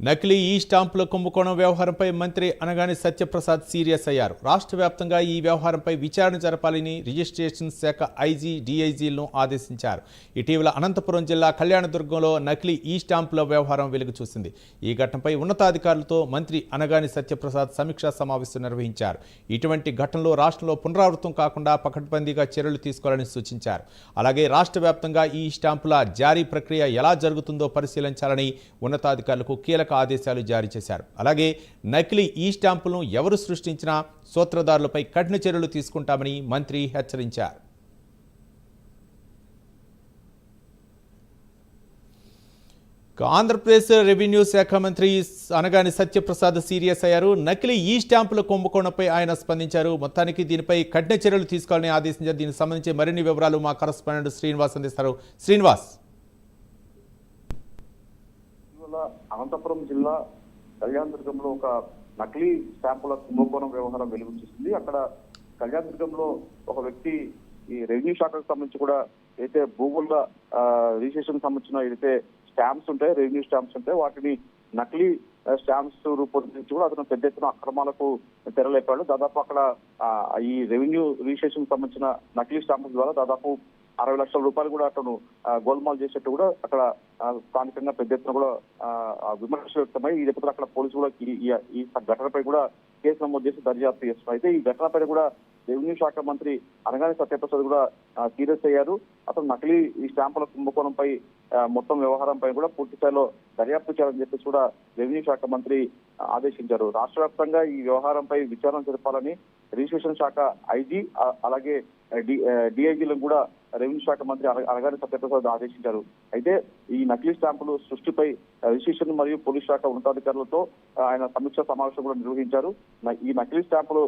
నకిలీ ఈ స్టాంపుల కుంభకోణం వ్యవహారంపై మంత్రి అనగాని సత్యప్రసాద్ సీరియస్ అయ్యారు. రాష్ట్ర వ్యాప్తంగా ఈ వ్యవహారంపై విచారణ జరపాలని రిజిస్ట్రేషన్ శాఖ ఐజీ, డీఐజీలను ఆదేశించారు. ఇటీవల అనంతపురం జిల్లా కళ్యాణదుర్గంలో నకిలీ ఈ స్టాంపుల వ్యవహారం వెలుగు చూసింది. ఈ ఘటనపై ఉన్నతాధికారులతో మంత్రి అనగాని సత్యప్రసాద్ సమీక్షా సమావేశం నిర్వహించారు. ఇటువంటి ఘటనలు రాష్ట్రంలో పునరావృతం కాకుండా పకడ్బందీగా చర్యలు తీసుకోవాలని సూచించారు. అలాగే రాష్ట్ర వ్యాప్తంగా ఈ స్టాంపుల జారీ ప్రక్రియ ఎలా జరుగుతుందో పరిశీలించాలని ఉన్నతాధికారులకు కీలక ఆదేశాలు జారీ చేశారు. అలాగే నకిలీ ఈ స్టాంపులను ఎవరు సృష్టించినా సూత్రధారులపై కఠిన చర్యలు తీసుకుంటామని మంత్రి హెచ్చరించారు. ఆంధ్రప్రదేశ్ రెవెన్యూ శాఖ మంత్రి అనగాని సత్యప్రసాద్ సీరియస్ అయ్యారు. నకిలీ ఈ స్టాంపుల కుంభకోణంపై ఆయన స్పందించారు. మొత్తానికి దీనిపై కఠిన చర్యలు తీసుకోవాలని ఆదేశించారు. దీనికి సంబంధించి మరిన్ని వివరాలు మా కరెస్పాండెంట్ శ్రీనివాస్ అందిస్తారు. శ్రీనివాస్, అనంతపురం జిల్లా కళ్యాణదుర్గంలో ఒక నకిలీ స్టాంపుల కుంభకోణం వ్యవహారం వెలుగు చూసింది. అక్కడ కళ్యాణదుర్గంలో ఒక వ్యక్తి ఈ రెవెన్యూ శాఖకు సంబంధించి కూడా అయితే భూముల రిజిస్ట్రేషన్ సంబంధించిన ఏదైతే స్టాంప్స్ ఉంటాయి, రెవెన్యూ స్టాంప్స్ ఉంటాయి, వాటిని నకిలీ స్టాంప్స్ రూపొందించి కూడా అతను పెద్ద ఎత్తున అక్రమాలకు తెరలేపాడు. దాదాపు అక్కడ ఈ రెవెన్యూ రిజిస్ట్రేషన్ సంబంధించిన నకిలీ స్టాంపుల ద్వారా దాదాపు 60 లక్షల రూపాయలు కూడా అతను గోల్మాల్ చేసేట్టు కూడా అక్కడ స్థానికంగా పెద్ద ఎత్తున కూడా విమర్శలు వ్యక్తమై ఈ లేకపోతే అక్కడ పోలీసులు కూడా ఈ ఘటనపై కూడా కేసు నమోదు చేసి దర్యాప్తు చేస్తున్నారు. అయితే ఈ ఘటనపై కూడా రెవెన్యూ శాఖ మంత్రి అనగాని సత్యప్రసాద్ కూడా సీరియస్ అయ్యారు. అతను నకిలీ ఈ స్టాంపుల కుంభకోణంపై మొత్తం వ్యవహారంపై కూడా పూర్తి స్థాయిలో దర్యాప్తు చేయాలని చెప్పేసి కూడా రెవెన్యూ శాఖ మంత్రి ఆదేశించారు. రాష్ట్ర వ్యాప్తంగా ఈ వ్యవహారంపై విచారణ జరపాలని రిజిస్ట్రేషన్ శాఖ ఐజీ అలాగే డిఐజీలను కూడా రెవెన్యూ శాఖ మంత్రి అనగాని సత్యప్రసాద్ ఆదేశించారు. అయితే ఈ నకిలీ స్టాంపులు సృష్టిపై రిజిస్ట్రేషన్ మరియు పోలీస్ శాఖ ఉన్నతాధికారులతో ఆయన సమీక్షా సమావేశం కూడా నిర్వహించారు. ఈ నకిలీ స్టాంపులు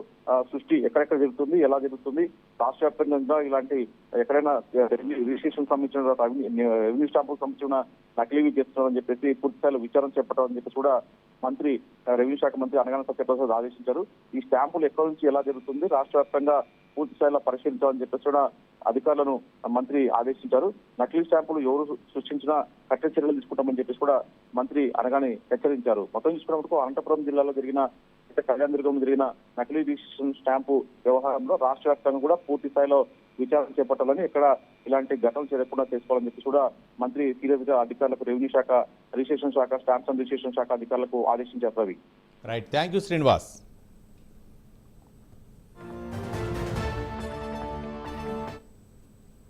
సృష్టి ఎక్కడెక్కడ జరుగుతుంది, ఎలా జరుగుతుంది, రాష్ట్ర వ్యాప్తంగా ఇలాంటి ఎక్కడైనా రిజిస్ట్రేషన్ సంబంధించిన రెవెన్యూ స్టాంపులకు సంబంధించిన నకిలీవి చేస్తున్నారని చెప్పేసి పూర్తి స్థాయిలో విచారణ చేపట్టాలని చెప్పేసి కూడా మంత్రి రెవెన్యూ శాఖ మంత్రి అనగాని సత్యప్రసాద్ ఆదేశించారు. ఈ స్టాంపులు ఎక్కడి నుంచి ఎలా జరుగుతుంది, రాష్ట్ర వ్యాప్తంగా పూర్తి స్థాయిలో పరిశీలించాలని చెప్పేసి కూడా అధికారులను మంత్రి ఆదేశించారు. నకిలీ స్టాంపులు ఎవరు సృష్టించినా కఠిన చర్యలు తీసుకుంటామని చెప్పేసి కూడా మంత్రి అనగాని హెచ్చరించారు. మొత్తం చూసుకున్నప్పుడు అనంతపురం జిల్లాలో జరిగిన కళ్యాణదుర్గంలో జరిగిన నకిలీ రిజిస్ట్రేషన్ స్టాంపు వ్యవహారంలో రాష్ట్ర వ్యాప్తంగా కూడా పూర్తి స్థాయిలో విచారణ చేపట్టాలని, ఎక్కడ ఇలాంటి ఘటనలు జరగకుండా చేసుకోవాలని చెప్పి కూడా మంత్రి సీరియస్ గా అధికారులకు రెవెన్యూ శాఖ, రిజిస్ట్రేషన్ శాఖ, స్టాంప్స్ అండ్ రిజిస్ట్రేషన్ శాఖ అధికారులకు ఆదేశించారు. Ravi, right, thank you Srinivas.